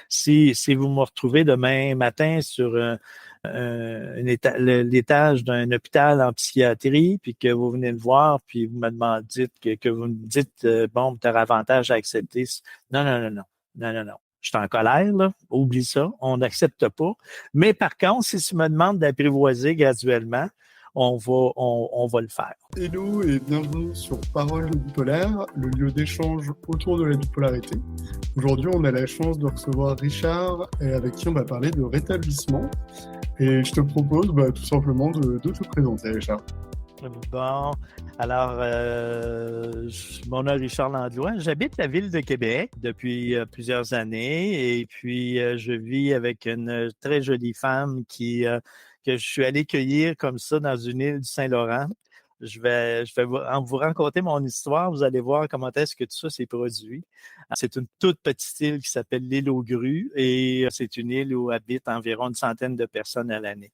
Si vous me retrouvez demain matin sur l'étage d'un hôpital en psychiatrie, puis que vous venez me voir, puis vous me demandez que vous me dites bon, tu as avantage à accepter. Non, non, non, non. Non, non, non. Je suis en colère, là. Oublie ça. On n'accepte pas. Mais par contre, si tu me demandes d'apprivoiser graduellement, on va le faire. Hello et bienvenue sur Parole de bipolaire, le lieu d'échange autour de la bipolarité. Aujourd'hui, on a la chance de recevoir Richard avec qui on va parler de rétablissement. Et je te propose tout simplement de te présenter, Richard. Bon, alors, mon nom est Richard Landlois. J'habite la ville de Québec depuis plusieurs années et puis je vis avec une très jolie femme que je suis allé cueillir comme ça dans une île du Saint-Laurent. Je vais vous raconter mon histoire. Vous allez voir comment est-ce que tout ça s'est produit. C'est une toute petite île qui s'appelle l'île aux Grues et c'est une île où habitent environ une centaine de personnes à l'année.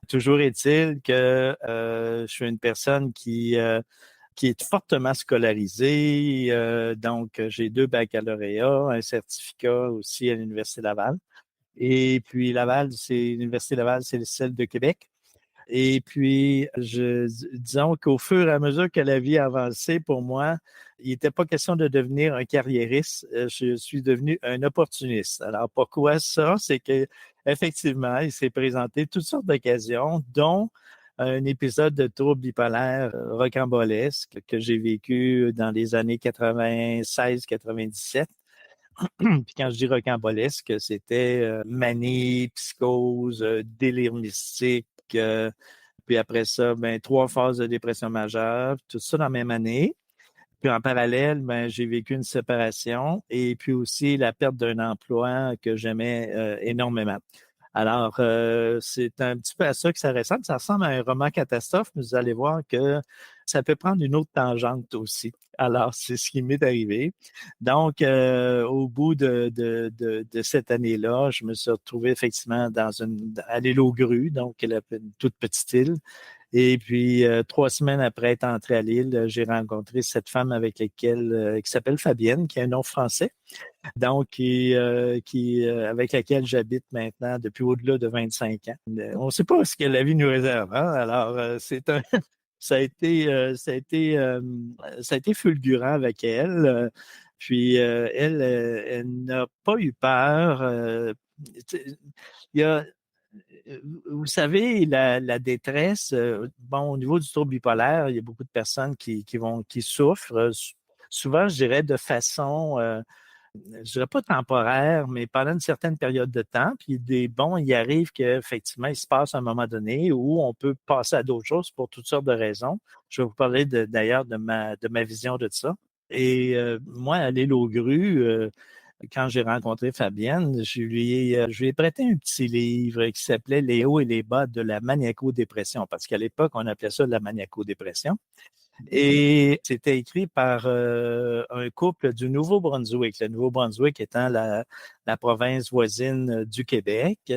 Toujours est-il que je suis une personne qui est fortement scolarisée. Donc, j'ai 2 baccalauréats, un certificat aussi à l'Université Laval. Et puis, l'Université Laval, c'est celle de Québec. Et puis, disons qu'au fur et à mesure que la vie avançait pour moi, il n'était pas question de devenir un carriériste. Je suis devenu un opportuniste. Alors, pourquoi ça? C'est que effectivement, il s'est présenté toutes sortes d'occasions, dont un épisode de trouble bipolaire rocambolesque que j'ai vécu dans les années 96-97. Puis quand je dis rocambolesque, c'était manie, psychose, délire mystique, puis après ça, 3 phases de dépression majeure, tout ça dans la même année. Puis en parallèle, j'ai vécu une séparation et puis aussi la perte d'un emploi que j'aimais énormément. Alors, c'est un petit peu à ça que ça ressemble. Ça ressemble à un roman catastrophe, mais vous allez voir que ça peut prendre une autre tangente aussi. Alors, c'est ce qui m'est arrivé. Donc, au bout de cette année-là, je me suis retrouvé effectivement à l'île aux Grues, donc une toute petite île. Et puis, 3 semaines après être entré à l'île, j'ai rencontré cette femme qui s'appelle Fabienne, qui a un nom français, donc avec laquelle j'habite maintenant depuis au-delà de 25 ans. On ne sait pas ce que la vie nous réserve, hein? Alors, ça a été fulgurant avec elle. Puis, elle n'a pas eu peur. Il y a Vous savez, la détresse, au niveau du trouble bipolaire, il y a beaucoup de personnes qui souffrent. Souvent, je dirais de façon, je dirais pas temporaire, mais pendant une certaine période de temps. Puis il arrive qu'effectivement, il se passe un moment donné où on peut passer à d'autres choses pour toutes sortes de raisons. Je vais vous parler d'ailleurs de ma vision de ça. Et moi, à l'île aux Grues, quand j'ai rencontré Fabienne, je lui ai prêté un petit livre qui s'appelait Les hauts et les bas de la maniaco-dépression, parce qu'à l'époque, on appelait ça de la maniaco-dépression. Et c'était écrit par un couple du Nouveau-Brunswick, le Nouveau-Brunswick étant la province voisine du Québec.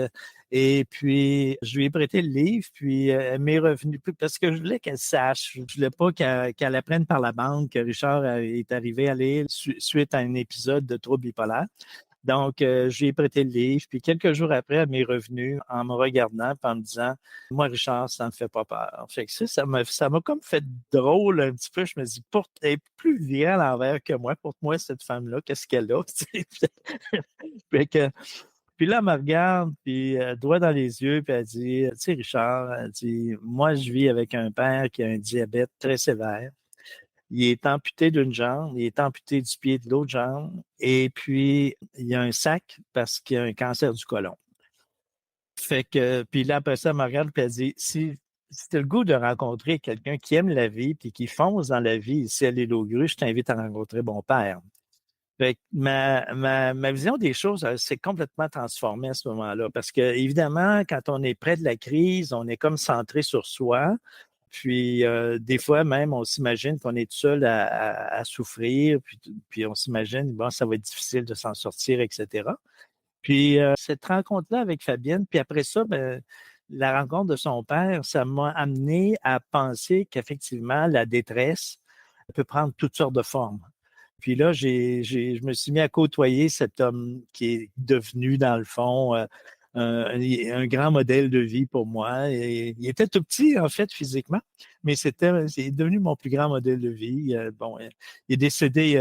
Et puis, je lui ai prêté le livre, puis elle m'est revenue, parce que je voulais qu'elle sache, je voulais pas qu'elle apprenne par la bande que Richard est arrivé à l'île suite à un épisode de trouble bipolaire. Donc, je lui ai prêté le livre, puis quelques jours après, elle m'est revenue en me regardant et en me disant « Moi, Richard, ça ne me fait pas peur. » Fait que ça m'a comme fait drôle un petit peu. Je me dis « Elle est plus vieille à l'envers que moi. Pour moi, cette femme-là, qu'est-ce qu'elle a? » Fait que, puis là, elle me regarde, puis droit dans les yeux, puis elle dit « Tu sais, Richard, elle dit, moi, je vis avec un père qui a un diabète très sévère. Il est amputé d'une jambe, il est amputé du pied de l'autre jambe, et puis il y a un sac parce qu'il y a un cancer du côlon. » Fait que, puis là, après ça, elle me regarde, puis elle dit, si tu as le goût de rencontrer quelqu'un qui aime la vie, puis qui fonce dans la vie ici à l'île aux Grues, je t'invite à rencontrer mon père. Fait que ma vision des choses s'est complètement transformée à ce moment-là, parce que évidemment, quand on est près de la crise, on est comme centré sur soi. Puis des fois même, on s'imagine qu'on est tout seul à souffrir, puis on s'imagine, bon, ça va être difficile de s'en sortir, etc. Puis cette rencontre-là avec Fabienne, puis après ça, la rencontre de son père, ça m'a amené à penser qu'effectivement, la détresse peut prendre toutes sortes de formes. Puis là, je me suis mis à côtoyer cet homme qui est devenu, dans le fond, un grand modèle de vie pour moi. Et il était tout petit, en fait, physiquement, mais c'est devenu mon plus grand modèle de vie. Bon, il est décédé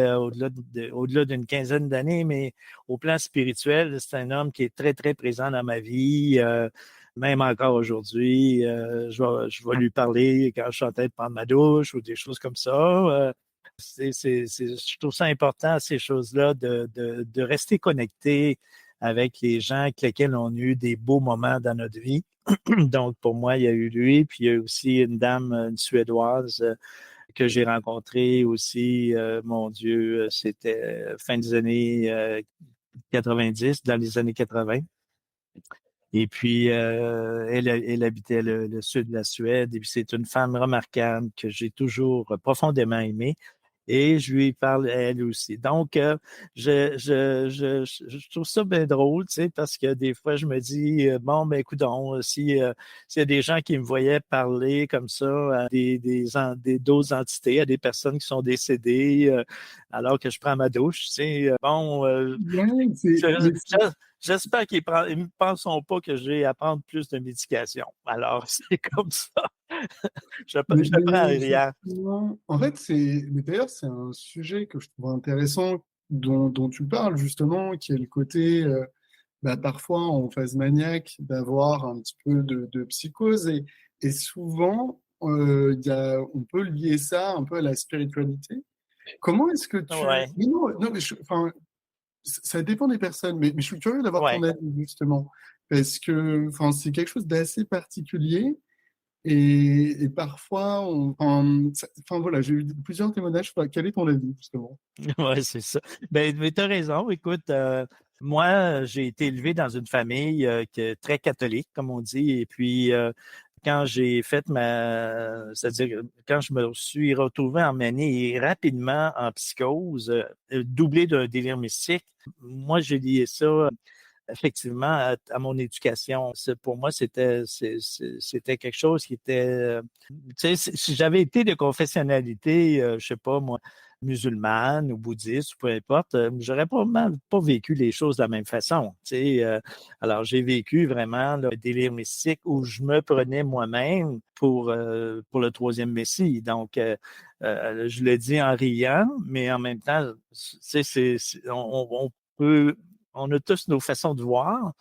au-delà d'une quinzaine d'années, mais au plan spirituel, c'est un homme qui est très, très présent dans ma vie. Même encore aujourd'hui, je vais lui parler quand je suis en train de prendre ma douche ou des choses comme ça. Je trouve ça important, ces choses-là, de rester connecté avec les gens avec lesquels on a eu des beaux moments dans notre vie. Donc, pour moi, il y a eu lui, puis il y a aussi une dame, une Suédoise, que j'ai rencontrée aussi. Mon Dieu, c'était fin des années 90, dans les années 80. Et puis, elle habitait le sud de la Suède. Et puis, c'est une femme remarquable que j'ai toujours profondément aimée. Et je lui parle à elle aussi. Donc, je trouve ça bien drôle, tu sais, parce que des fois, je me dis, bon, ben, écoute, s'il y a des gens qui me voyaient parler comme ça à d'autres entités, à des personnes qui sont décédées, alors que je prends ma douche, tu sais, Ouais, je- mais j'espère qu'ils ne penseront pas que j'ai à prendre plus de médication. Alors, c'est comme ça. Je le prends à mais rien. justement, en fait, mais d'ailleurs, c'est un sujet que je trouve intéressant dont tu parles justement, qui est le côté, parfois en phase maniaque, d'avoir un petit peu de psychose et souvent, on peut lier ça un peu à la spiritualité. Comment est-ce que tu... Ouais, Mais non, non, enfin, ça dépend des personnes, mais je suis curieux d'avoir ton ouais. avis justement, parce que, enfin, c'est quelque chose d'assez particulier. Et parfois, enfin, voilà, j'ai eu plusieurs témoignages. Enfin, quel est ton avis, justement? Ouais, c'est ça. Ben, mais t'as raison. Écoute, moi, j'ai été élevé dans une famille très catholique, comme on dit. Et puis, quand j'ai fait c'est-à-dire quand je me suis retrouvé emmené rapidement en psychose, doublé d'un délire mystique, moi, j'ai lié ça effectivement à mon éducation. Pour moi, c'était quelque chose qui était, tu sais, si j'avais été de confessionnalité, je sais pas moi, musulmane ou bouddhiste ou peu importe, j'aurais probablement pas vécu les choses de la même façon. Tu sais, alors j'ai vécu vraiment le délire mystique où je me prenais moi-même pour le troisième Messie. Donc, je le dis en riant, mais en même temps, tu sais, on peut on a tous nos façons de voir,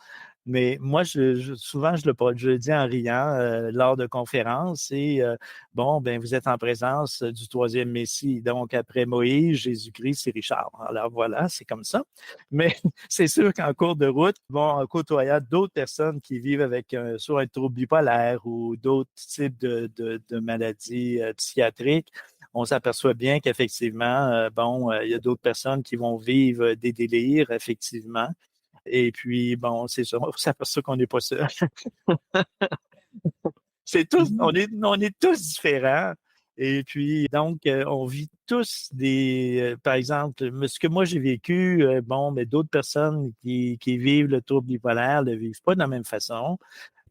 mais moi, souvent, je le dis en riant lors de conférences, bon, ben, vous êtes en présence du troisième Messie. Donc, après Moïse, Jésus-Christ, c'est Richard. Alors voilà, c'est comme ça. Mais c'est sûr qu'en cours de route, bon, en côtoyant d'autres personnes qui vivent avec soit un trouble bipolaire ou d'autres types de maladies psychiatriques, on s'aperçoit bien qu'effectivement, il y a d'autres personnes qui vont vivre des délires, effectivement. Et puis, bon, c'est ça, on s'aperçoit qu'on n'est pas seul. On est tous différents. Et puis, donc, on vit tous par exemple, ce que moi j'ai vécu, mais d'autres personnes qui vivent le trouble bipolaire ne le vivent pas de la même façon,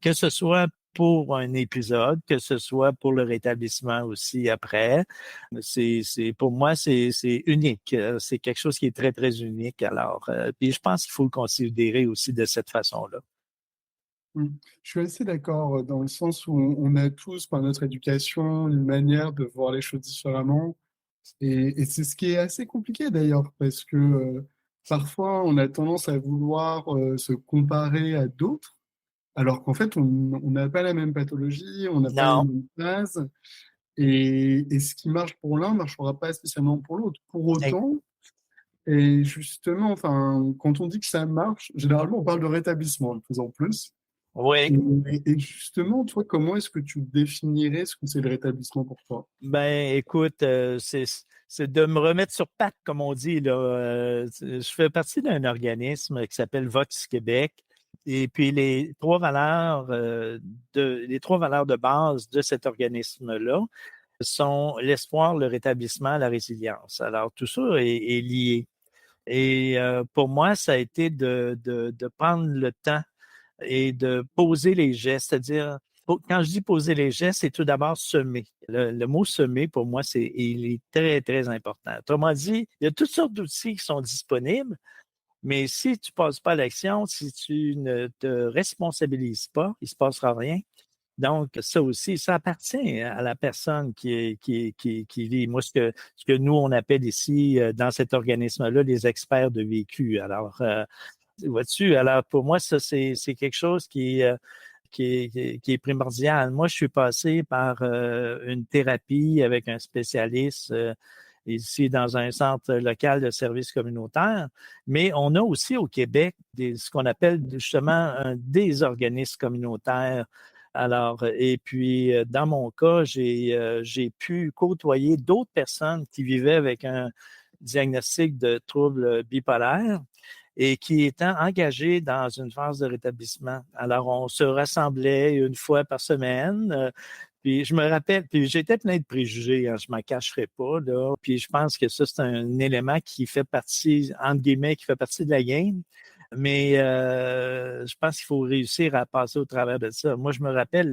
que ce soit pour un épisode, que ce soit pour le rétablissement aussi après. Pour moi, c'est unique. C'est quelque chose qui est très, très unique. Alors, puis je pense qu'il faut le considérer aussi de cette façon-là. Mm. Je suis assez d'accord dans le sens où on a tous, par notre éducation, une manière de voir les choses différemment. Et c'est ce qui est assez compliqué d'ailleurs, parce que parfois on a tendance à vouloir se comparer à d'autres, alors qu'en fait on n'a pas la même pathologie, on n'a pas les Non, mêmes bases. Et ce qui marche pour l'un ne marchera pas spécialement pour l'autre. Pour ex- autant, et justement, enfin, quand on dit que ça marche, généralement on parle de rétablissement de plus en plus. oui. Et justement, toi, comment est-ce que tu définirais ce que c'est le rétablissement pour toi? Ben, écoute, c'est de me remettre sur pattes, comme on dit, là. Je fais partie d'un organisme qui s'appelle Vox Québec. Et puis les trois valeurs de base de cet organisme-là sont l'espoir, le rétablissement, la résilience. Alors, tout ça est lié. Et pour moi, ça a été de prendre le temps et de poser les gestes, c'est-à-dire quand je dis poser les gestes, c'est tout d'abord semer. Le mot semer, pour moi, il est très, très important. Autrement dit, il y a toutes sortes d'outils qui sont disponibles, mais si tu ne passes pas à l'action, si tu ne te responsabilises pas, il ne se passera rien. Donc, ça aussi, ça appartient à la personne qui vit. Moi, ce que nous, on appelle ici, dans cet organisme-là, les experts de vécu. Alors, vois-tu, alors pour moi, ça, c'est quelque chose qui est primordial. Moi, je suis passé par une thérapie avec un spécialiste ici dans un centre local de services communautaires, mais on a aussi au Québec ce qu'on appelle justement des organismes communautaires. Alors, et puis, dans mon cas, j'ai pu côtoyer d'autres personnes qui vivaient avec un diagnostic de trouble bipolaire et qui étaient engagés dans une phase de rétablissement. Alors, on se rassemblait une fois par semaine. Puis je me rappelle, puis j'étais plein de préjugés, hein, je m'en cacherai pas, là. Puis je pense que ça, c'est un élément qui fait partie, entre guillemets, qui fait partie de la game. Mais je pense qu'il faut réussir à passer au travers de ça. Moi, je me rappelle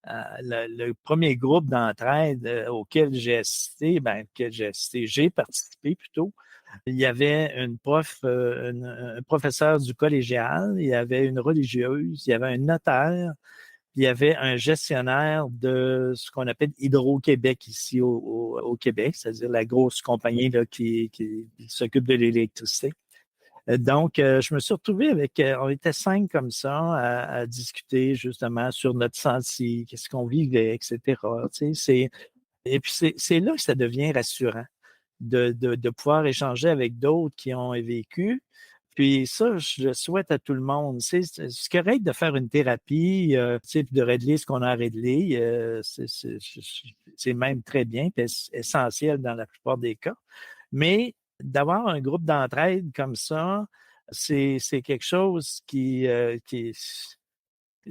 le premier groupe d'entraide auquel j'ai participé plutôt. Il y avait une un professeur du collégial, il y avait une religieuse, il y avait un notaire, il y avait un gestionnaire de ce qu'on appelle Hydro-Québec ici au Québec, c'est-à-dire la grosse compagnie là, qui s'occupe de l'électricité. Donc, je me suis retrouvé on était 5 comme ça à discuter justement sur notre senti, qu'est-ce qu'on vivait, etc. Tu sais, et puis c'est là que ça devient rassurant de pouvoir échanger avec d'autres qui ont vécu. Puis ça, je le souhaite à tout le monde. C'est correct de faire une thérapie, de régler ce qu'on a à régler. C'est même très bien, puis essentiel dans la plupart des cas. Mais d'avoir un groupe d'entraide comme ça, c'est quelque chose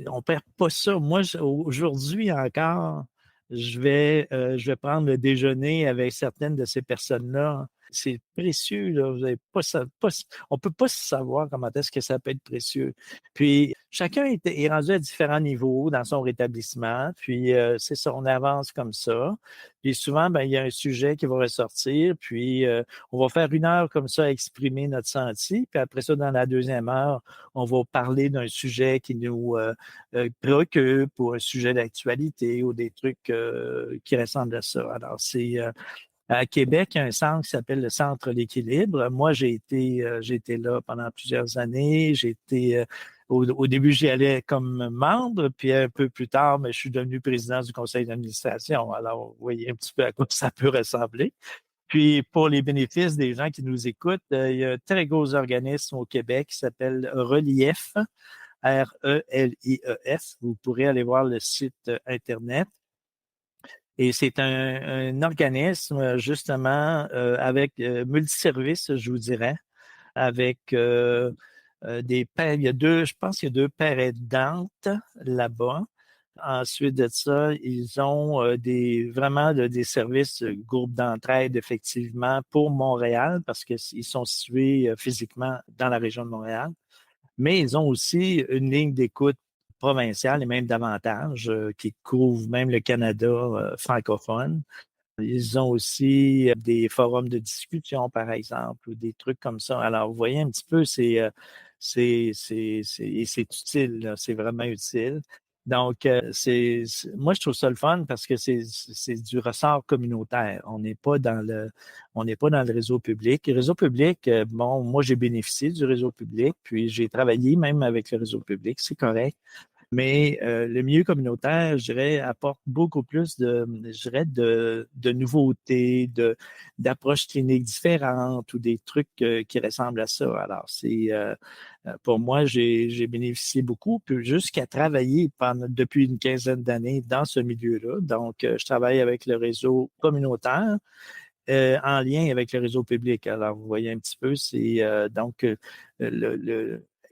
on perd pas ça. Moi, aujourd'hui encore, je vais prendre le déjeuner avec certaines de ces personnes-là. C'est précieux, là. Vous avez on peut pas savoir comment est-ce que ça peut être précieux. Puis, chacun est rendu à différents niveaux dans son rétablissement. Puis, c'est ça, on avance comme ça. Puis, souvent, ben, il y a un sujet qui va ressortir. Puis, on va faire 1 heure comme ça à exprimer notre senti. Puis, après ça, dans la 2e heure, on va parler d'un sujet qui nous préoccupe ou un sujet d'actualité ou des trucs qui ressemblent à ça. Alors, à Québec, il y a un centre qui s'appelle le Centre L'Équilibre. Moi, j'ai été là pendant plusieurs années. Au début, j'y allais comme membre, puis un peu plus tard, mais je suis devenu président du conseil d'administration. Alors, vous voyez un petit peu à quoi ça peut ressembler. Puis, pour les bénéfices des gens qui nous écoutent, il y a un très gros organisme au Québec qui s'appelle Relief, RELIEF. Vous pourrez aller voir le site Internet. Et c'est un organisme, justement, avec multiservices, je vous dirais, avec des pères. Je pense qu'il y a 2 pères aidantes là-bas. Ensuite de ça, ils ont vraiment des services groupes d'entraide, effectivement, pour Montréal, parce qu'ils sont situés physiquement dans la région de Montréal. Mais ils ont aussi une ligne d'écoute provinciale et même davantage, qui couvre même le Canada francophone. Ils ont aussi des forums de discussion, par exemple, ou des trucs comme ça. Alors, vous voyez un petit peu, et c'est utile, là, c'est vraiment utile. Donc, moi, je trouve ça le fun parce que c'est du ressort communautaire. On n'est pas dans le réseau public. Le réseau public, bon, moi, j'ai bénéficié du réseau public, puis j'ai travaillé même avec le réseau public, c'est correct. Mais le milieu communautaire, je dirais, apporte beaucoup plus de nouveautés, d'approches cliniques différentes ou des trucs qui ressemblent à ça. Alors, pour moi, j'ai bénéficié beaucoup, puis jusqu'à travailler depuis une quinzaine d'années dans ce milieu-là. Donc, je travaille avec le réseau communautaire en lien avec le réseau public. Alors, vous voyez un petit peu,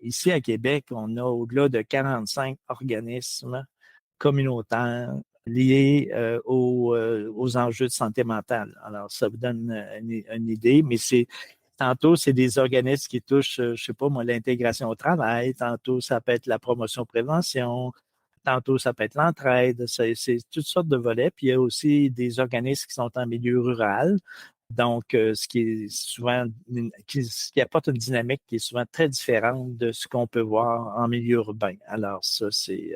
ici à Québec, on a au-delà de 45 organismes communautaires liés aux enjeux de santé mentale. Alors, ça vous donne une idée, mais tantôt, c'est des organismes qui touchent, je sais pas moi, l'intégration au travail. Tantôt, ça peut être la promotion-prévention. tantôt, ça peut être l'entraide, c'est toutes sortes de volets. Puis il y a aussi des organismes qui sont en milieu rural. Donc, ce qui est souvent, qui apporte une dynamique qui est souvent très différente de ce qu'on peut voir en milieu urbain. Alors, ça, c'est...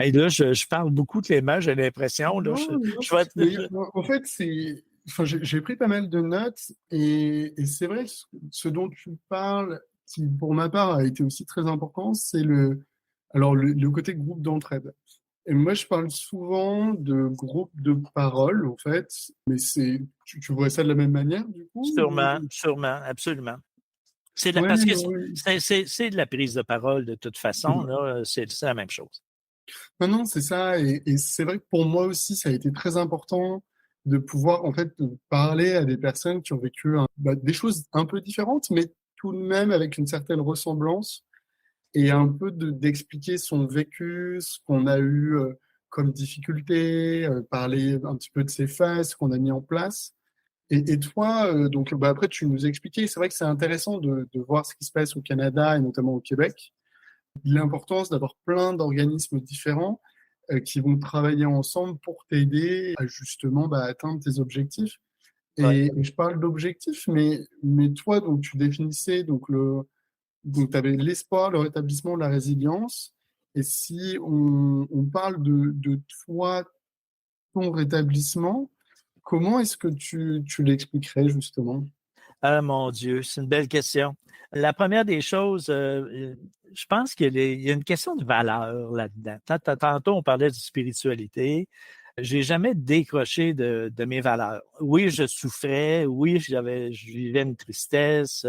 Hey, là, je parle beaucoup Clément, j'ai l'impression. Là, Non, non. je vais Mais en fait, enfin, j'ai pris pas mal de notes et c'est vrai que ce dont tu parles, qui pour ma part a été aussi très important, c'est alors le côté groupe d'entraide. Et moi, je parle souvent de groupe de parole, en fait, mais tu vois ça de la même manière, du coup? Sûrement, sûrement, absolument. Ouais, Parce que ouais. c'est de la prise de parole de toute façon, là, c'est la même chose. Non, non, c'est ça. Et c'est vrai que pour moi aussi, ça a été très important de pouvoir, en fait, de parler à des personnes qui ont vécu des choses un peu différentes, mais tout de même avec une certaine ressemblance et un peu d'expliquer son vécu, ce qu'on a eu comme difficulté, parler un petit peu de ses phases qu'on a mis en place. Et toi, donc, après, tu nous expliquais, c'est vrai que c'est intéressant de voir ce qui se passe au Canada et notamment au Québec, l'importance d'avoir plein d'organismes différents qui vont travailler ensemble pour t'aider à justement atteindre tes objectifs. Ouais. Et je parle d'objectifs, mais toi, donc, tu définissais donc, tu avais l'espoir, le rétablissement, la résilience. Et si on parle de toi, ton rétablissement, comment est-ce que tu l'expliquerais justement? Ah mon Dieu, c'est une belle question. La première des choses, je pense qu'il y a une question de valeur là-dedans. Tantôt, on parlait de spiritualité. J'ai jamais décroché de mes valeurs. Oui, je souffrais. Oui, je vivais une tristesse.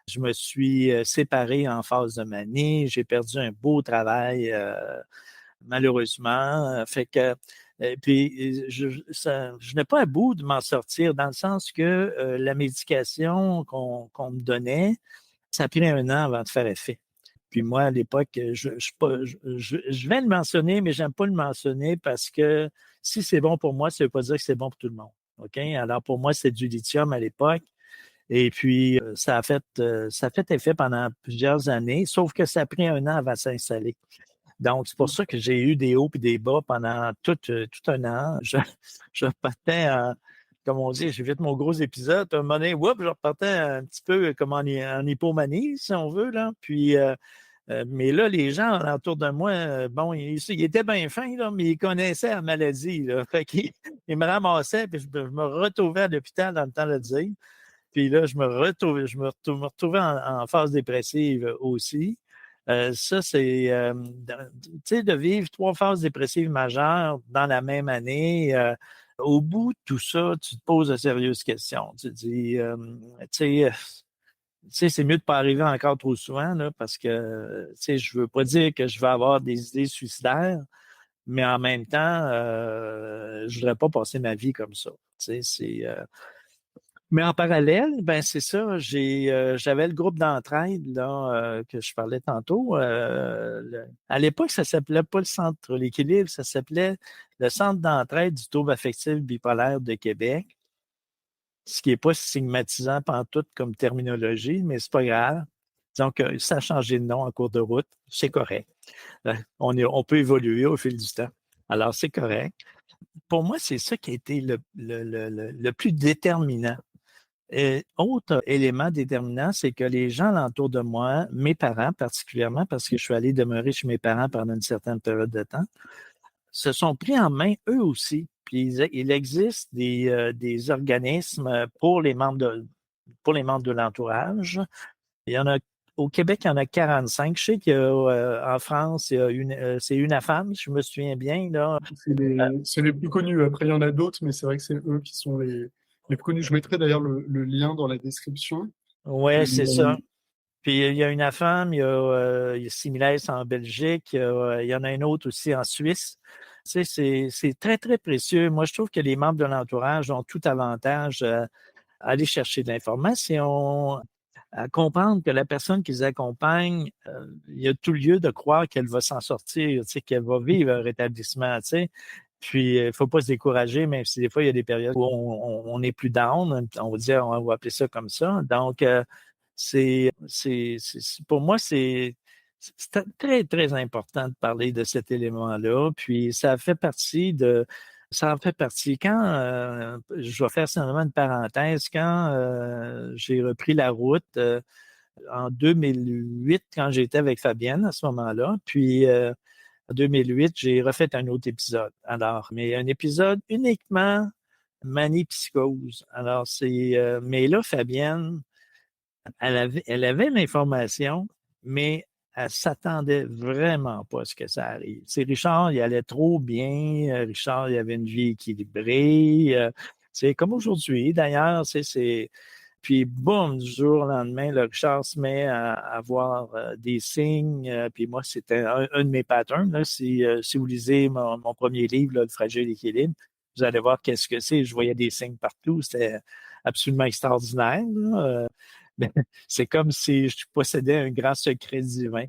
Je me suis séparé en phase de manie. J'ai perdu un beau travail, malheureusement. Fait que puis je n'ai pas à bout de m'en sortir dans le sens que la médication qu'on me donnait, ça a pris 1 an avant de faire effet. Puis moi, à l'époque, je vais le mentionner, mais j'aime pas le mentionner parce que si c'est bon pour moi, ça veut pas dire que c'est bon pour tout le monde. OK? Alors pour moi, c'est du lithium à l'époque. Et puis, ça a fait effet pendant plusieurs années, sauf que ça a pris 1 an avant de s'installer. Donc, c'est pour ça que j'ai eu des hauts et des bas pendant tout 1 an. Je repartais, comme on dit, j'ai fait mon gros épisode. À un moment donné, je repartais un petit peu comme en hypomanie, si on veut, là. Puis, mais là, les gens autour de moi, bon, ils étaient bien fins, là, mais ils connaissaient la maladie, là. Fait qu'ils ils me ramassaient, puis je me retrouvais à l'hôpital dans le temps de le dire. Puis là, je me retrouvais en phase dépressive aussi. Ça, c'est, tu sais, de vivre 3 phases dépressives majeures dans la même année. Au bout de tout ça, tu te poses de sérieuses questions. Tu te dis, tu sais, c'est mieux de pas arriver encore trop souvent, là, parce que, tu sais, je veux pas dire que je vais avoir des idées suicidaires, mais en même temps, je voudrais pas passer ma vie comme ça. Tu sais, mais en parallèle, ben c'est ça, j'avais le groupe d'entraide là que je parlais tantôt. À l'époque, ça s'appelait pas le Centre L'équilibre, ça s'appelait le Centre d'entraide du trouble affectif bipolaire de Québec. Ce qui est pas stigmatisant pantoute comme terminologie, mais c'est pas grave. Donc, ça a changé de nom en cours de route, c'est correct. On peut évoluer au fil du temps. Alors, c'est correct. Pour moi, c'est ça qui a été le plus déterminant. Autre élément déterminant, c'est que les gens alentour de moi, mes parents particulièrement, parce que je suis allé demeurer chez mes parents pendant une certaine période de temps, se sont pris en main eux aussi. Puis il existe des organismes pour les membres de l'entourage. Il y en a au Québec, il y en a 45. Je sais qu'en France, c'est UNAFAM, si je me souviens bien, là. C'est les plus connus. Après, il y en a d'autres, mais c'est vrai que c'est eux qui sont les plus connus. Je mettrai d'ailleurs le lien dans la description. Ouais, Et, c'est ça. Puis il y a UNAFAM, il y a Similes en Belgique, il y en a un autre aussi en Suisse. Tu sais, c'est très, très précieux. Moi, je trouve que les membres de l'entourage ont tout avantage à aller chercher de l'information, à comprendre que la personne qu'ils accompagnent, il y a tout lieu de croire qu'elle va s'en sortir, tu sais, qu'elle va vivre un rétablissement, tu sais. Puis, il faut pas se décourager, même si des fois, il y a des périodes où on est plus down, on va dire, on va appeler ça comme ça. Donc, pour moi, c'était très, très important de parler de cet élément-là. Puis ça fait partie de... Ça en fait partie. Quand, je vais faire simplement une parenthèse, quand j'ai repris la route en 2008, quand j'étais avec Fabienne à ce moment-là, puis en 2008, j'ai refait un autre épisode. Alors, mais un épisode uniquement manie-psychose. Alors, mais là, Fabienne, elle avait l'information, mais elle s'attendait vraiment pas à ce que ça arrive. C'est Richard, il allait trop bien. Richard, il avait une vie équilibrée. C'est comme aujourd'hui, d'ailleurs. Puis, boum, du jour au lendemain, le Richard se met à avoir des signes. Puis moi, c'était un de mes patterns. Là. Si vous lisez mon premier livre, là, Le fragile équilibre, vous allez voir qu'est-ce que c'est. Je voyais des signes partout. C'était absolument extraordinaire. Là. Ben, c'est comme si je possédais un grand secret divin.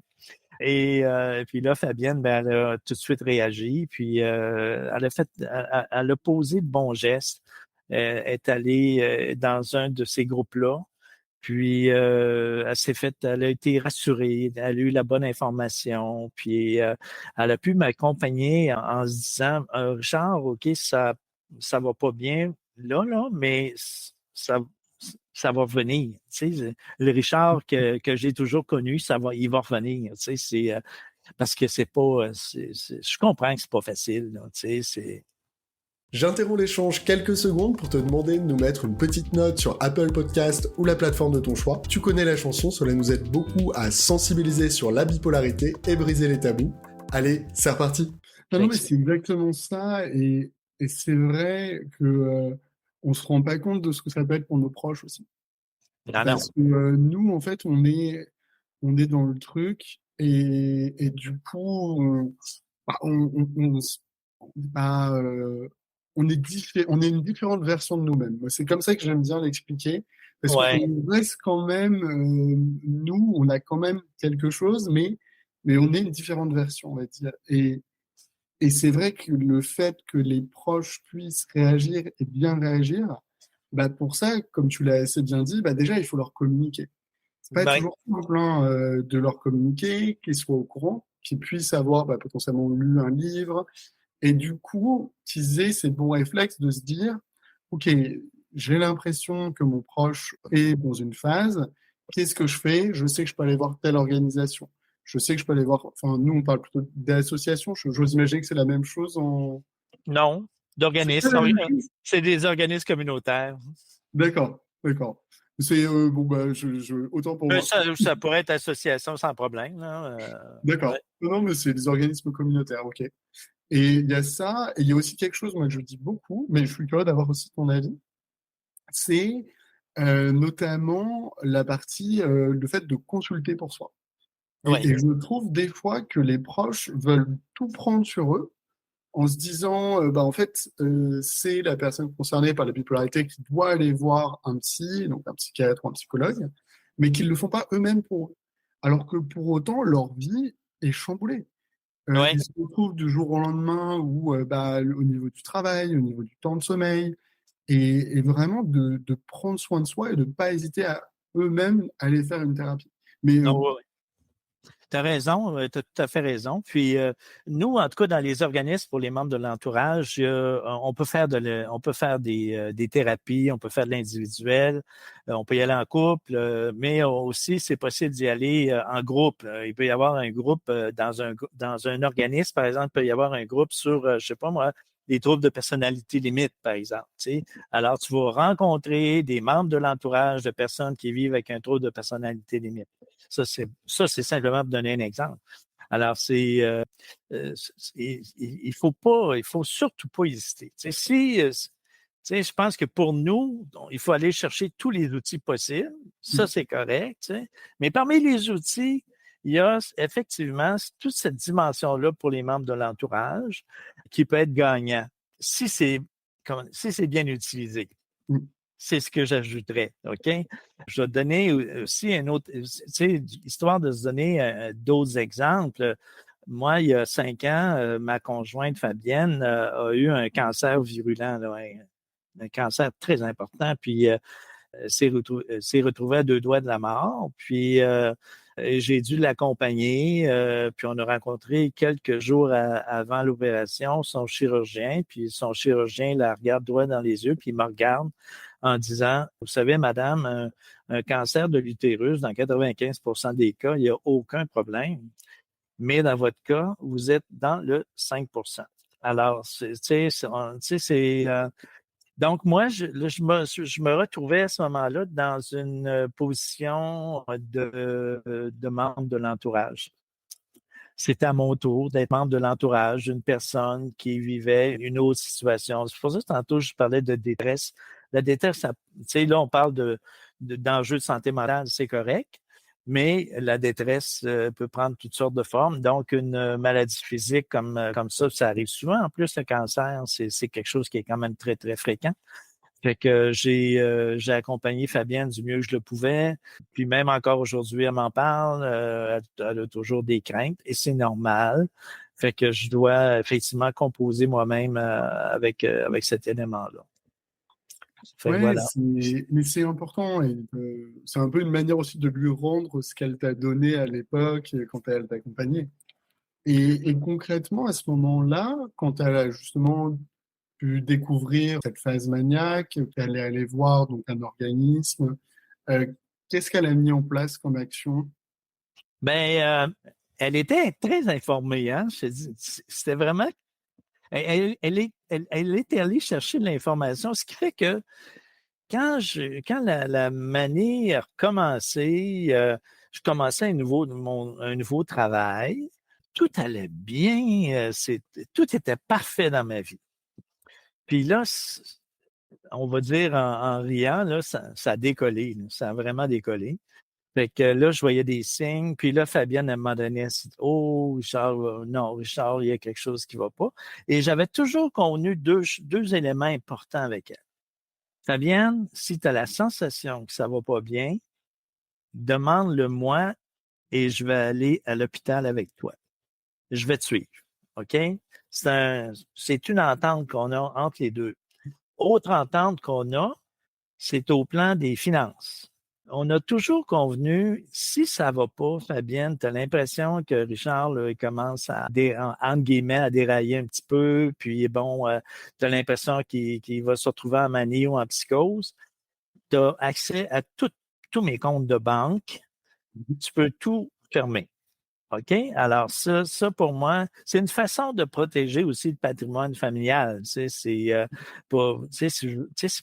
Et puis là, Fabienne, ben, elle a tout de suite réagi. Puis elle a posé de bons gestes. Elle est allée dans un de ces groupes-là. Puis elle a été rassurée, elle a eu la bonne information. Puis elle a pu m'accompagner en se disant, Richard, ok, ça va pas bien là, mais ça va revenir. Tu sais, le Richard que j'ai toujours connu, il va revenir. Tu sais, c'est parce que c'est pas, je comprends que c'est pas facile. Là, tu sais, c'est. J'interromps l'échange quelques secondes pour te demander de nous mettre une petite note sur Apple Podcast ou la plateforme de ton choix. Tu connais la chanson, cela nous aide beaucoup à sensibiliser sur la bipolarité et briser les tabous. Allez, c'est reparti. Non, mais c'est exactement ça, et c'est vrai que on se rend pas compte de ce que ça peut être pour nos proches aussi. Parce que nous, en fait, on est dans le truc, et du coup, on est une différente version de nous-mêmes. Moi, c'est comme ça que j'aime bien l'expliquer, parce qu'on reste quand même, nous, on a quand même quelque chose, mais on est une différente version, on va dire. Et c'est vrai que le fait que les proches puissent réagir et bien réagir, bah pour ça, comme tu l'as assez bien dit, bah déjà, il faut leur communiquer. C'est pas toujours simple de leur communiquer, qu'ils soient au courant, qu'ils puissent avoir potentiellement lu un livre, et du coup, qu'ils aient ces bons réflexes de se dire, OK, j'ai l'impression que mon proche est dans une phase, qu'est-ce que je fais? Je sais que je peux aller voir telle organisation. Je sais que je peux aller voir, enfin, nous, on parle plutôt d'associations. J'ose imaginer que c'est la même chose en... Non, d'organismes. C'est des organismes communautaires. D'accord. C'est, autant pour moi. Ça pourrait être association sans problème. D'accord. Non, mais c'est des organismes communautaires, OK. Et il y a ça, et il y a aussi quelque chose, moi, que je dis beaucoup, mais je suis curieux d'avoir aussi ton avis. C'est notamment la partie, le fait de consulter pour soi. Et je trouve des fois que les proches veulent tout prendre sur eux en se disant, en fait, c'est la personne concernée par la bipolarité qui doit aller voir un psy, donc un psychiatre ou un psychologue, mais qu'ils ne le font pas eux-mêmes pour eux. Alors que pour autant, leur vie est chamboulée. Ils se retrouvent du jour au lendemain où, au niveau du travail, au niveau du temps de sommeil, et vraiment de prendre soin de soi et de ne pas hésiter à eux-mêmes aller faire une thérapie. Mais tu as raison, tu as tout à fait raison. Puis nous, en tout cas, dans les organismes pour les membres de l'entourage, on peut faire des thérapies, on peut faire de l'individuel, on peut y aller en couple, mais aussi c'est possible d'y aller en groupe. Il peut y avoir un groupe dans un organisme, par exemple, il peut y avoir un groupe sur, je sais pas moi, des troubles de personnalité limite, par exemple. Tu sais. Alors, tu vas rencontrer des membres de l'entourage de personnes qui vivent avec un trouble de personnalité limite. Ça, c'est simplement pour donner un exemple. Alors, il faut surtout pas hésiter. Tu sais, je pense que pour nous, il faut aller chercher tous les outils possibles. Ça, c'est correct. Tu sais. Mais parmi les outils, il y a effectivement toute cette dimension-là pour les membres de l'entourage qui peut être gagnant si c'est bien utilisé. C'est ce que j'ajouterais, OK? Je vais te donner aussi un autre, tu sais, histoire de se donner d'autres exemples. Moi, il y a 5 ans, ma conjointe Fabienne a eu un cancer virulent, là, un cancer très important, puis s'est retrouvée à 2 doigts de la mort. Puis Et j'ai dû l'accompagner, puis on a rencontré quelques jours avant l'opération son chirurgien, puis son chirurgien la regarde droit dans les yeux, puis il me regarde en disant, vous savez, madame, un cancer de l'utérus, dans 95% des cas, il n'y a aucun problème, mais dans votre cas, vous êtes dans le 5%. Alors, donc, moi, je me retrouvais à ce moment-là dans une position de membre de l'entourage. C'était à mon tour d'être membre de l'entourage d'une personne qui vivait une autre situation. C'est pour ça que tantôt, je parlais de détresse. La détresse, tu sais, là, on parle d'enjeux de santé mentale, c'est correct, mais la détresse peut prendre toutes sortes de formes. Donc, une maladie physique comme ça arrive souvent. En plus, le cancer, c'est quelque chose qui est quand même très, très fréquent. Fait que j'ai accompagné Fabienne du mieux que je le pouvais. Puis même encore aujourd'hui, elle m'en parle. Elle a toujours des craintes et c'est normal. Fait que je dois effectivement composer moi-même avec cet élément-là. Fait que voilà. Mais c'est important et c'est un peu une manière aussi de lui rendre ce qu'elle t'a donné à l'époque quand elle t'a accompagné. Et concrètement, à ce moment-là, quand elle a justement pu découvrir cette phase maniaque, qu'elle est allée voir donc un organisme, qu'est-ce qu'elle a mis en place comme action? Ben, elle était très informée, hein. C'était vraiment. Elle est allée chercher de l'information, ce qui fait que quand la manie a recommencé, je commençais un nouveau travail, tout allait bien, tout était parfait dans ma vie. Puis là, on va dire en riant, là, ça a décollé, là, ça a vraiment décollé. Fait que là, je voyais des signes. Puis là, Fabienne, à un moment donné, elle s'est dit, oh, Richard, non, Richard, il y a quelque chose qui va pas. Et j'avais toujours connu deux éléments importants avec elle. Fabienne, si tu as la sensation que ça va pas bien, demande-le-moi et je vais aller à l'hôpital avec toi. Je vais te suivre. OK? C'est une entente qu'on a entre les deux. Autre entente qu'on a, c'est au plan des finances. On a toujours convenu, si ça va pas, Fabienne, tu as l'impression que Richard, là, il commence entre guillemets, à dérailler un petit peu, puis bon, tu as l'impression qu'il va se retrouver en manie ou en psychose. Tu as accès à tous mes comptes de banque. Tu peux tout fermer. OK? Alors, ça pour moi, c'est une façon de protéger aussi le patrimoine familial. Tu sais, c'est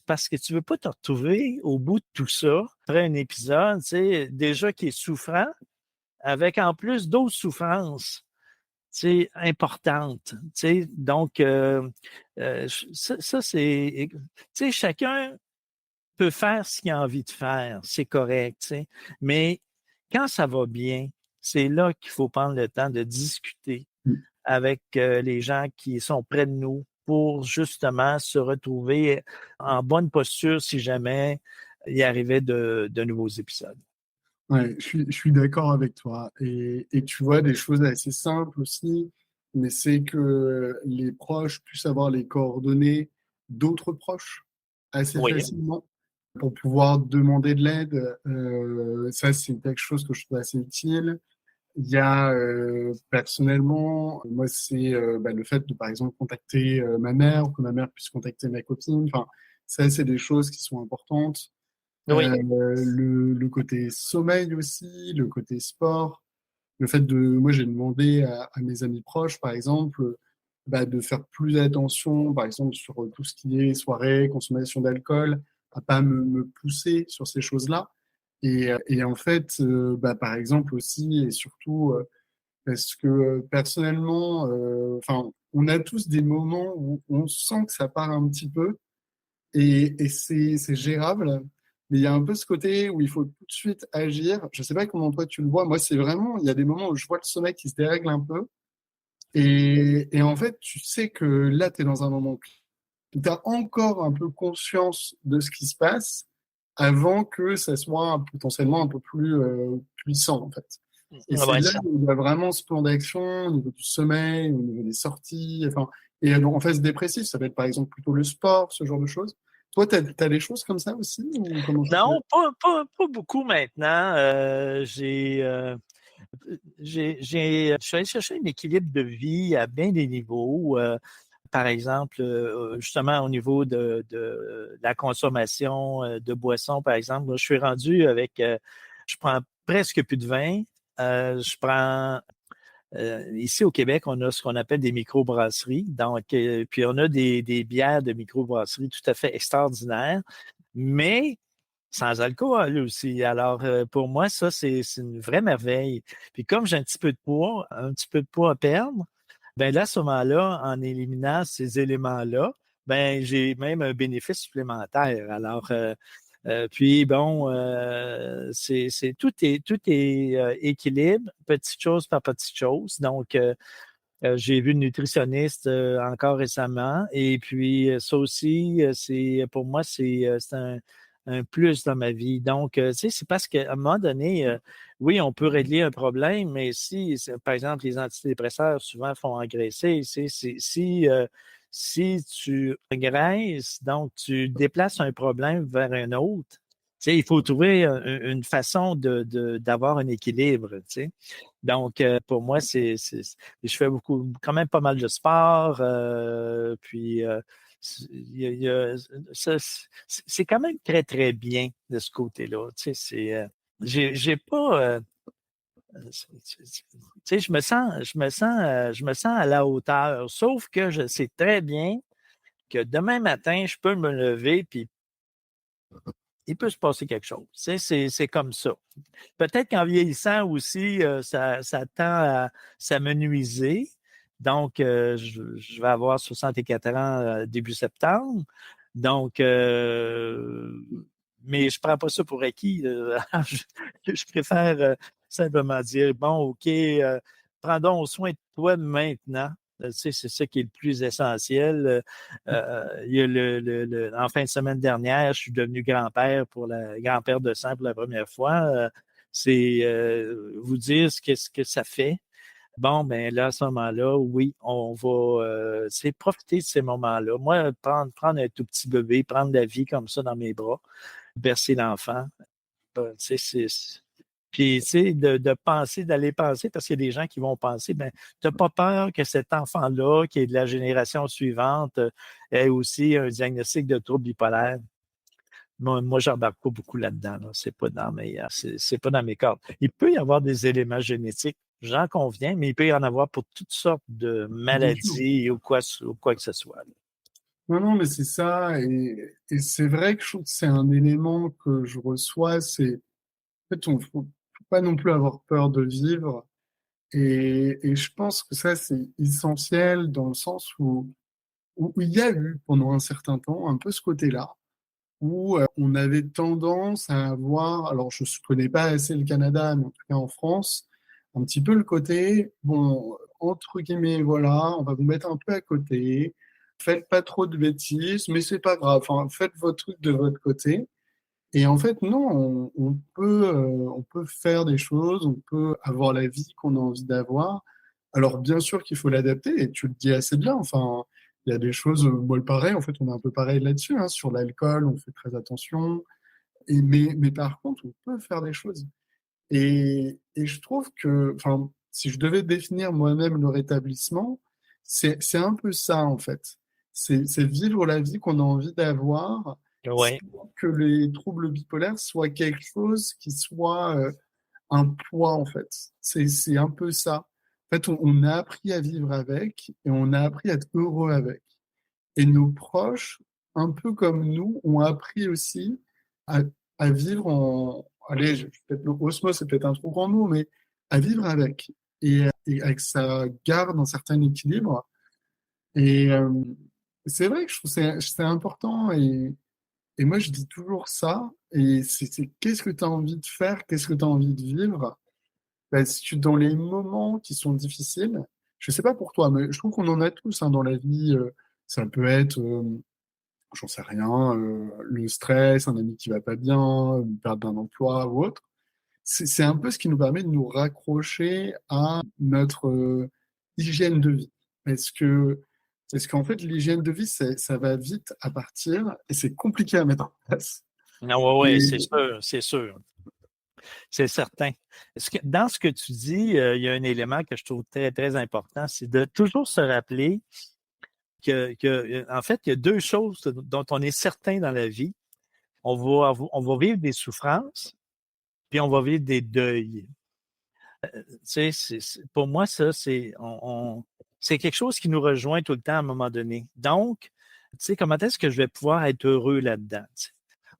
parce que tu veux pas te retrouver au bout de tout ça, après un épisode, tu sais, déjà qui est souffrant, avec en plus d'autres souffrances, tu sais, importantes. Tu sais, donc, ça c'est, tu sais, chacun peut faire ce qu'il a envie de faire, c'est correct, tu sais, mais quand ça va bien, c'est là qu'il faut prendre le temps de discuter avec les gens qui sont près de nous pour justement se retrouver en bonne posture si jamais il y arrivait de nouveaux épisodes. Ouais, je suis d'accord avec toi. Et tu vois, des choses assez simples aussi, mais c'est que les proches puissent avoir les coordonnées d'autres proches assez Oui. facilement pour pouvoir demander de l'aide. Ça, c'est quelque chose que je trouve assez utile. Il y a personnellement, moi, c'est le fait de, par exemple, contacter ma mère ou que ma mère puisse contacter ma copine. Enfin, ça, c'est des choses qui sont importantes. Oui. Le côté sommeil aussi, le côté sport, le fait moi j'ai demandé à mes amis proches, par exemple, de faire plus attention, par exemple, sur tout ce qui est soirée, consommation d'alcool, à pas me pousser sur ces choses-là. Et en fait, par exemple aussi et surtout, parce que personnellement, on a tous des moments où on sent que ça part un petit peu et c'est gérable. Mais il y a un peu ce côté où il faut tout de suite agir. Je sais pas comment toi tu le vois. Moi, c'est vraiment, il y a des moments où je vois le sommeil qui se dérègle un peu. Et en fait, tu sais que là, tu es dans un moment où tu as encore un peu conscience de ce qui se passe avant que ça soit potentiellement un peu plus puissant, en fait. Et c'est là où il y a vraiment ce plan d'action au niveau du sommeil, au niveau des sorties, enfin, et en phase dépressive, ça peut être par exemple plutôt le sport, ce genre de choses. Toi, t'as des choses comme ça aussi ou comment tu fais? Non, pas beaucoup maintenant. Je suis allé chercher un équilibre de vie à bien des niveaux. Par exemple, justement au niveau de la consommation de boissons, par exemple, moi, je suis rendu avec, je prends presque plus de vin. Je prends ici au Québec, on a ce qu'on appelle des microbrasseries. Donc, puis on a des bières de microbrasserie tout à fait extraordinaires, mais sans alcool aussi. Alors, pour moi, ça, c'est une vraie merveille. Puis comme j'ai un petit peu de poids à perdre, ben là, à ce moment-là, en éliminant ces éléments-là, ben j'ai même un bénéfice supplémentaire. Alors, puis bon, tout est équilibre, petite chose par petite chose. Donc, j'ai vu une nutritionniste encore récemment. Et puis, ça aussi, c'est pour moi, c'est un plus dans ma vie. Donc, tu sais, c'est parce qu'à un moment donné, oui, on peut régler un problème, mais si, par exemple, les antidépresseurs souvent font engraisser, si tu engraisses, donc tu déplaces un problème vers un autre, tu sais, il faut trouver une façon d'avoir un équilibre, tu sais. Donc, pour moi, je fais quand même pas mal de sport, puis ça, c'est quand même très, très bien de ce côté-là. Tu sais, j'ai pas, tu sais, je me sens à la hauteur, sauf que je sais très bien que demain matin, je peux me lever, puis il peut se passer quelque chose. Tu sais, c'est comme ça. Peut-être qu'en vieillissant aussi, ça tend à s'amenuiser. Donc, je vais avoir 64 ans début septembre. Donc, mais je prends pas ça pour acquis. Je préfère simplement dire, bon, OK, prends donc soin de toi maintenant. Tu sais, c'est ça qui est le plus essentiel. Il y a en fin de semaine dernière, je suis devenu grand-père de sang pour la première fois. C'est vous dire ce que ça fait. Bon, ben là, à ce moment-là, oui, on va c'est profiter de ces moments-là. Moi, prendre un tout petit bébé, prendre la vie comme ça dans mes bras, bercer l'enfant. Tu sais, puis, tu sais, de penser, d'aller penser, parce qu'il y a des gens qui vont penser, ben, t'as pas peur que cet enfant-là, qui est de la génération suivante, ait aussi un diagnostic de trouble bipolaire. Moi, j'embarque pas beaucoup là-dedans. Là. C'est pas dans mes cordes. Il peut y avoir des éléments génétiques, j'en conviens, mais il peut y en avoir pour toutes sortes de Bien sûr. maladies ou quoi que ce soit. Là. Non, non, mais c'est ça. Et c'est vrai que je trouve que c'est un élément que je reçois. En fait, faut pas non plus avoir peur de vivre. Et je pense que ça, c'est essentiel dans le sens où il y a eu pendant un certain temps un peu ce côté-là, où on avait tendance à avoir, alors je ne connais pas assez le Canada, mais en tout cas en France, un petit peu le côté, bon, entre guillemets, voilà, on va vous mettre un peu à côté, faites pas trop de bêtises, mais c'est pas grave, enfin, faites votre truc de votre côté. Et en fait, non, on peut faire des choses, on peut avoir la vie qu'on a envie d'avoir. Alors, bien sûr qu'il faut l'adapter, et tu le dis assez bien. Enfin, il y a des choses, moi, pareil, en fait, on est un peu pareil là-dessus, hein. Sur l'alcool, on fait très attention. Mais par contre, on peut faire des choses. Et je trouve que, enfin, si je devais définir moi-même le rétablissement, c'est un peu ça, en fait. C'est vivre la vie qu'on a envie d'avoir sans Oui, que les troubles bipolaires soient quelque chose qui soit un poids, en fait. C'est un peu ça. En fait, on a appris à vivre avec et on a appris à être heureux avec. Et nos proches, un peu comme nous, ont appris aussi à, à vivre en... Allez, peut-être le osmose, c'est peut-être un trop grand mot, mais à vivre avec. Et avec ça garde un certain équilibre. Et c'est vrai que je trouve que c'est important. Et moi, je dis toujours ça. Et qu'est-ce que tu as envie de faire? Qu'est-ce que tu as envie de vivre? Parce que dans les moments qui sont difficiles, je sais pas pour toi, mais je trouve qu'on en a tous hein, dans la vie. Ça peut être, j'en sais rien, le stress, un ami qui va pas bien, une perte d'un emploi ou autre. C'est un peu ce qui nous permet de nous raccrocher à notre hygiène de vie. Parce que Parce qu'en fait, l'hygiène de vie, ça va vite à partir et c'est compliqué à mettre en place. Non, ouais, Et c'est sûr, c'est sûr. C'est certain. Dans ce que tu dis, il y a un élément que je trouve très, très important, c'est de toujours se rappeler en fait, il y a deux choses dont on est certain dans la vie. On va vivre des souffrances, puis on va vivre des deuils. Tu sais, pour moi, ça, c'est quelque chose qui nous rejoint tout le temps à un moment donné. Donc, tu sais, comment est-ce que je vais pouvoir être heureux là-dedans? Tu sais?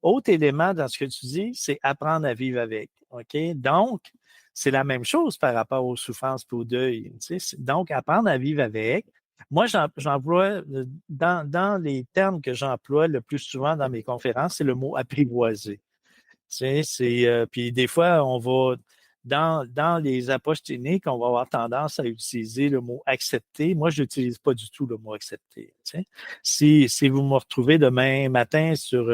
Autre élément dans ce que tu dis, c'est apprendre à vivre avec. OK? Donc, c'est la même chose par rapport aux souffrances et au deuil. Tu sais? Donc, apprendre à vivre avec. Moi, j'emploie, dans les termes que j'emploie le plus souvent dans mes conférences, c'est le mot apprivoiser. Tu sais, puis des fois, on va, dans les approches cliniques, on va avoir tendance à utiliser le mot accepter. Moi, je n'utilise pas du tout le mot accepter. Tu sais. Si vous me retrouvez demain matin sur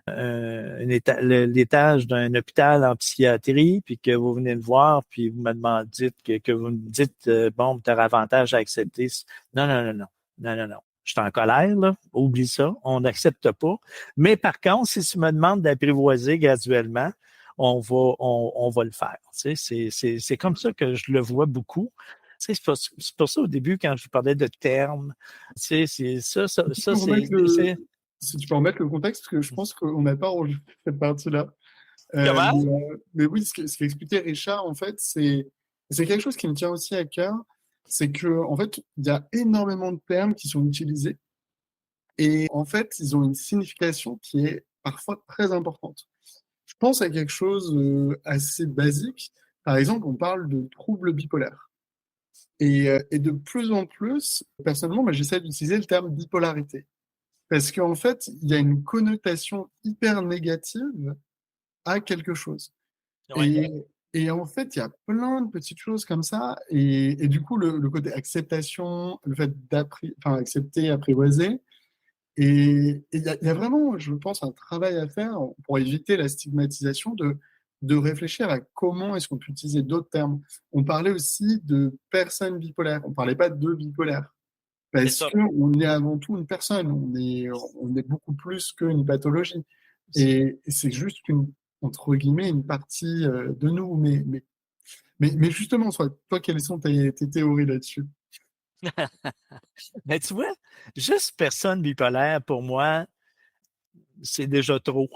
l'étage d'un hôpital en psychiatrie, puis que vous venez me voir, puis vous me demandez que vous me dites, bon, tu as avantage à accepter. Non, non, non, non. Non, non, non. Je suis en colère, là. Oublie ça. On n'accepte pas. Mais par contre, si tu me demandes d'apprivoiser graduellement, on va le faire. Tu sais, c'est comme ça que je le vois beaucoup. Tu sais, c'est pour ça, au début, quand je vous parlais de termes, tu sais, c'est ça, c'est... Si tu peux remettre le contexte, parce que je pense qu'on n'a pas relevé cette partie-là. Comment? Mais oui, ce qu'expliquait Richard, en fait, c'est quelque chose qui me tient aussi à cœur. C'est que, en fait, il y a énormément de termes qui sont utilisés. Et en fait, ils ont une signification qui est parfois très importante. Je pense à quelque chose assez basique. Par exemple, on parle de troubles bipolaires. Et de plus en plus, personnellement, moi, j'essaie d'utiliser le terme bipolarité. Parce qu'en fait, il y a une connotation hyper négative à quelque chose. Ouais. Et en fait, il y a plein de petites choses comme ça. Et du coup, le côté acceptation, le fait accepter, apprivoiser. Et il y a vraiment, je pense, un travail à faire pour éviter la stigmatisation de réfléchir à comment est-ce qu'on peut utiliser d'autres termes. On parlait aussi de personnes bipolaires. On parlait pas de bipolaires. C'est Parce ça. qu'on est avant tout une personne. On est beaucoup plus qu'une pathologie. Et c'est juste entre guillemets, une partie de nous. Mais justement, toi, quelles sont tes théories là-dessus? Mais tu vois, juste personne bipolaire, pour moi, c'est déjà trop.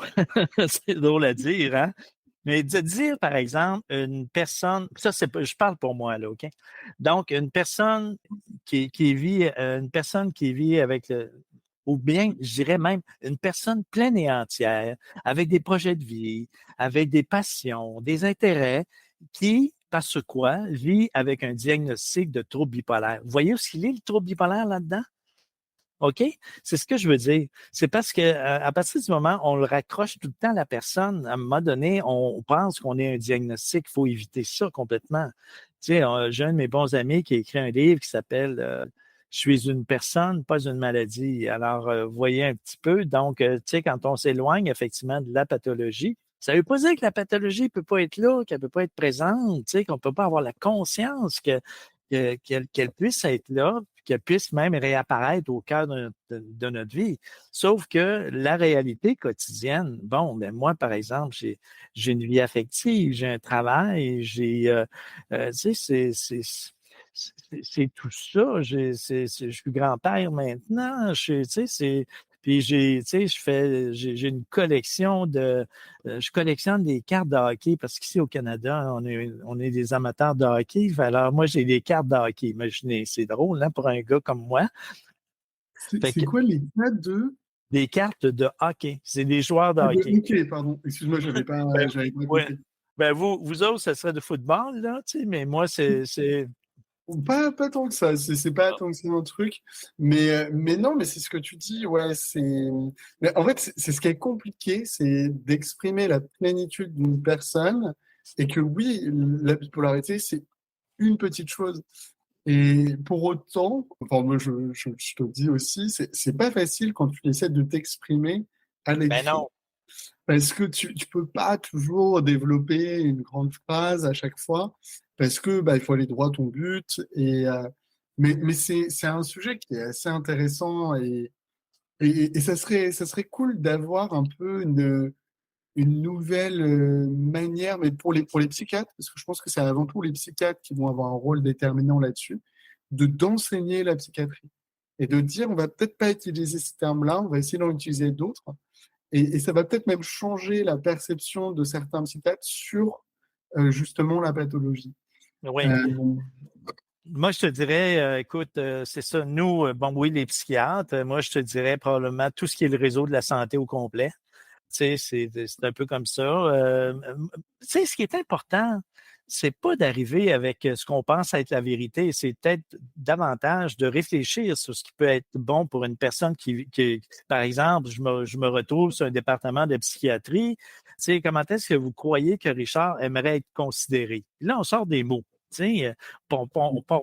C'est drôle à dire, hein? Mais de dire, par exemple, une personne, ça, c'est pas, je parle pour moi, là, OK? Donc, une personne une personne qui vit avec ou bien, je dirais même, une personne pleine et entière, avec des projets de vie, avec des passions, des intérêts, qui, parce quoi, vit avec un diagnostic de trouble bipolaire. Vous voyez où il est, le trouble bipolaire, là-dedans? OK? C'est ce que je veux dire. C'est parce que à partir du moment où on le raccroche tout le temps à la personne, à un moment donné, on pense qu'on est un diagnostic. Il faut éviter ça complètement. Tu sais, j'ai un de mes bons amis qui a écrit un livre qui s'appelle Je suis une personne, pas une maladie. Alors, vous voyez un petit peu. Donc, tu sais, quand on s'éloigne effectivement de la pathologie, ça ne veut pas dire que la pathologie ne peut pas être là, qu'elle ne peut pas être présente, tu sais, qu'on ne peut pas avoir la conscience qu'elle puisse être là, qu'elle puisse même réapparaître au cœur de notre vie. Sauf que la réalité quotidienne, bon, ben moi, par exemple, j'ai une vie affective, j'ai un travail, tu sais, c'est tout ça. Je suis grand-père maintenant. Tu sais, puis tu sais, j'ai une collection je collectionne des cartes de hockey parce qu'ici au Canada, on est des amateurs de hockey. Alors moi, j'ai des cartes de hockey. Imaginez, c'est drôle, hein, pour un gars comme moi. Fait C'est que quoi les cas de... des cartes de hockey, c'est des joueurs de Ah, hockey. ok, pardon. Excuse-moi, Ben, j'avais pas ouais. compris. Ben vous autres, ça serait de football, là, tu sais, mais moi, c'est... Pas tant que ça, c'est pas tant que c'est un truc, mais non, mais c'est ce que tu dis, ouais, mais en fait, c'est ce qui est compliqué, c'est d'exprimer la plénitude d'une personne, et que oui, la bipolarité, c'est une petite chose. Et pour autant, enfin, moi, je te le dis aussi, c'est pas facile quand tu essaies de t'exprimer à Ben l'écrit. non. Parce que tu peux pas toujours développer une grande phrase à chaque fois, parce que bah, il faut aller droit au but. Mais c'est un sujet qui est assez intéressant et ça serait cool d'avoir un peu une nouvelle manière, mais pour les psychiatres, parce que je pense que c'est avant tout les psychiatres qui vont avoir un rôle déterminant là-dessus, d'enseigner la psychiatrie et de dire on va peut-être pas utiliser ce terme-là, on va essayer d'en utiliser d'autres. Et ça va peut-être même changer la perception de certains psychiatres sur justement la pathologie. Oui. Euh, Moi, je te dirais, écoute, c'est ça. Nous, bon, oui, les psychiatres, moi, je te dirais probablement tout ce qui est le réseau de la santé au complet. Tu sais, c'est un peu comme ça. Tu sais, ce qui est important, c'est pas d'arriver avec ce qu'on pense être la vérité, c'est peut-être davantage de réfléchir sur ce qui peut être bon pour une personne par exemple, je me retrouve sur un département de psychiatrie. Tu sais, comment est-ce que vous croyez que Richard aimerait être considéré? Là, on sort des mots. Tu sais, on part pas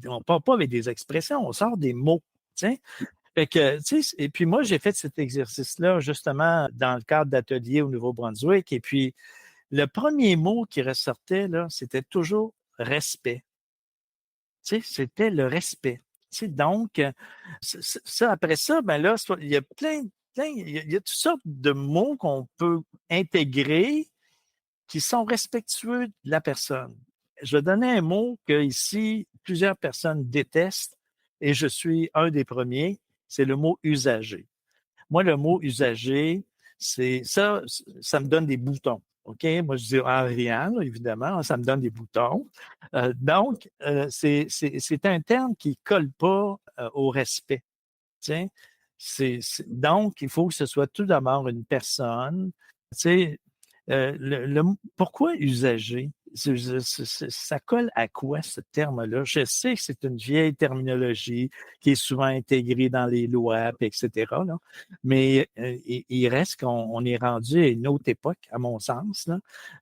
on part pas avec des expressions, on sort des mots. Tu sais. Fait que, tu sais, et puis moi, j'ai fait cet exercice-là justement dans le cadre d'ateliers au Nouveau-Brunswick. Et puis, le premier mot qui ressortait, là, c'était toujours respect. Tu sais, c'était le respect. Tu sais, donc, ça, après ça, ben là, il y a il y a toutes sortes de mots qu'on peut intégrer qui sont respectueux de la personne. Je donnais un mot que ici, plusieurs personnes détestent et je suis un des premiers, c'est le mot usager. Moi, le mot usager, c'est ça me donne des boutons. OK? Moi, je dis rien, là, évidemment, ça me donne des boutons. Donc, c'est un terme qui colle pas au respect. Tiens, donc, il faut que ce soit tout d'abord une personne. Tu sais, pourquoi usager? Ça colle à quoi ce terme-là? Je sais que c'est une vieille terminologie qui est souvent intégrée dans les lois, etc. Là. Mais il reste qu'on est rendu à une autre époque, à mon sens. Là.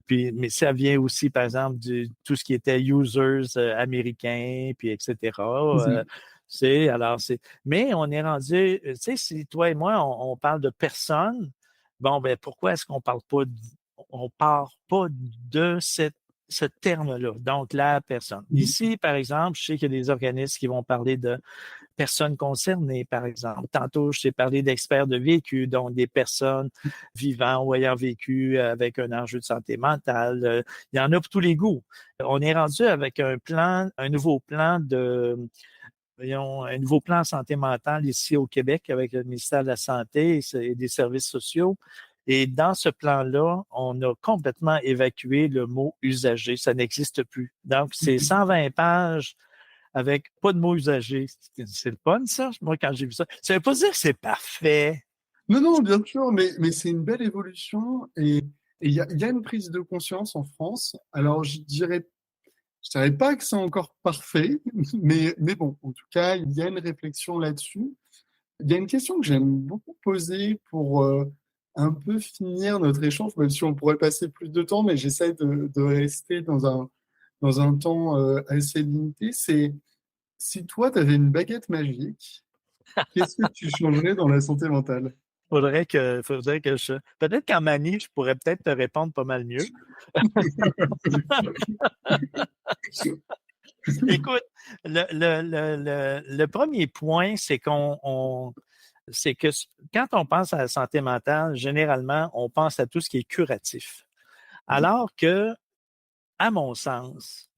Puis, mais ça vient aussi, par exemple, de tout ce qui était users américains, puis etc. Mais on est rendu, tu sais, si toi et moi, on parle de personnes, bon, ben pourquoi est-ce qu'on on part pas de ce terme-là, donc la personne. Ici, par exemple, je sais qu'il y a des organismes qui vont parler de personnes concernées, par exemple. Tantôt, je t'ai parlé d'experts de vécu, donc des personnes vivant ou ayant vécu avec un enjeu de santé mentale. Il y en a pour tous les goûts. On est rendu avec un nouveau plan un nouveau plan santé mentale ici au Québec avec le ministère de la Santé et des services sociaux. Et dans ce plan-là, on a complètement évacué le mot usager. Ça n'existe plus. Donc, c'est 120 pages avec pas de mot usager. C'est le fun, ça? Moi, quand j'ai vu ça. Ça veut pas dire que c'est parfait. Non, non, bien sûr, mais c'est une belle évolution et il y a une prise de conscience en France. Alors, je dirais pas que c'est encore parfait, mais bon, en tout cas, il y a une réflexion là-dessus. Il y a une question que j'aime beaucoup poser pour un peu finir notre échange, même si on pourrait passer plus de temps, mais j'essaie de rester dans un temps assez limité. C'est si toi, tu avais une baguette magique, qu'est-ce que tu changerais dans la santé mentale? Faudrait que peut-être qu'en manie, je pourrais peut-être te répondre pas mal mieux. Écoute, le premier point, c'est c'est que quand on pense à la santé mentale, généralement, on pense à tout ce qui est curatif. Alors que, à mon sens,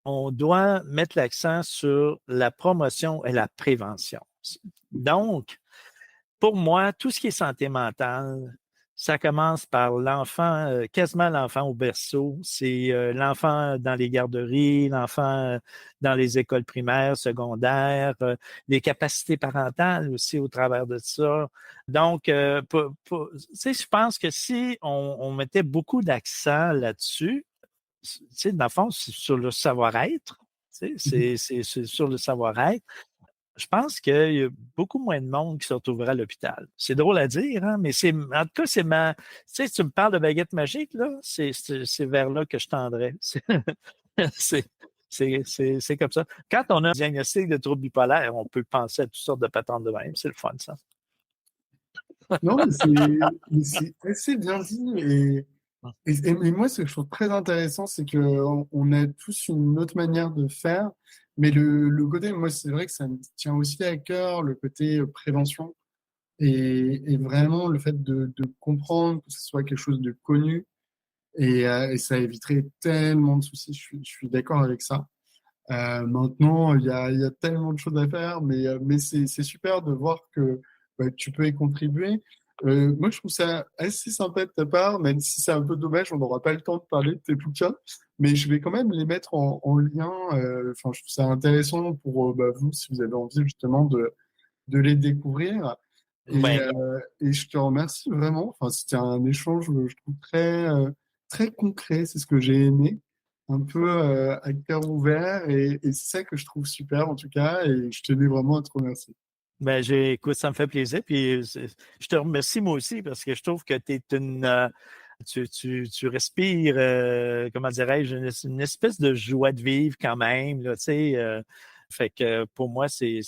on doit mettre l'accent sur la promotion et la prévention. Donc, pour moi, tout ce qui est santé mentale, ça commence par l'enfant, quasiment l'enfant au berceau. C'est l'enfant dans les garderies, l'enfant dans les écoles primaires, secondaires, les capacités parentales aussi au travers de ça. Donc, tu sais, je pense que si on mettait beaucoup d'accent là-dessus, tu sais, dans le fond, c'est sur le savoir-être. Tu sais, c'est sur le savoir-être. Je pense qu'il y a beaucoup moins de monde qui se retrouvera à l'hôpital. C'est drôle à dire, hein, mais en tout cas, tu sais, si tu me parles de baguette magique, là, c'est vers là que je tendrais. C'est, c'est comme ça. Quand on a un diagnostic de trouble bipolaire, on peut penser à toutes sortes de patentes de même. C'est le fun, ça. Non, mais c'est assez bien dit Et moi, ce que je trouve très intéressant, c'est qu'on a tous une autre manière de faire, mais le côté, moi, c'est vrai que ça me tient aussi à cœur, le côté prévention, et vraiment le fait de comprendre que ce soit quelque chose de connu, et ça éviterait tellement de soucis, je suis d'accord avec ça. Maintenant, il y a tellement de choses à faire, mais c'est super de voir que tu peux y contribuer. Moi, je trouve ça assez sympa de ta part, même si c'est un peu dommage, on n'aura pas le temps de parler de tes bouquins, mais je vais quand même les mettre en lien. Enfin, je trouve ça intéressant pour vous, si vous avez envie justement de les découvrir. Ben, Et je te remercie vraiment. Enfin, c'était un échange, je trouve, très concret. C'est ce que j'ai aimé. Un peu à cœur ouvert. Et c'est ça que je trouve super, en tout cas. Et je tenais vraiment à te remercier. Ben, écoute, ça me fait plaisir. Puis je te remercie moi aussi parce que je trouve que tu respires, comment dirais-je, une espèce de joie de vivre quand même, là, tu sais. Fait que pour moi, c'est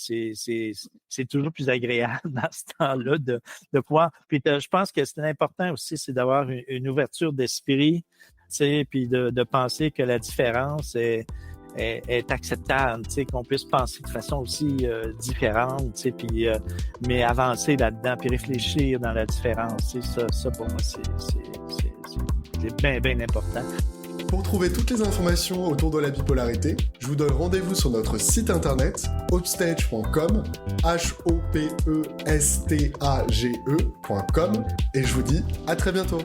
toujours plus agréable dans ce temps-là de pouvoir. Puis je pense que c'est important aussi, c'est d'avoir une ouverture d'esprit, tu sais, puis de penser que la différence est acceptable, tu sais, qu'on puisse penser de façon aussi différente, tu sais, puis mais avancer là-dedans, puis réfléchir dans la différence, tu sais, ça pour moi, c'est bien, bien important. Pour trouver toutes les informations autour de la bipolarité, je vous donne rendez-vous sur notre site internet hopestage.com, hopestage.com, et je vous dis à très bientôt.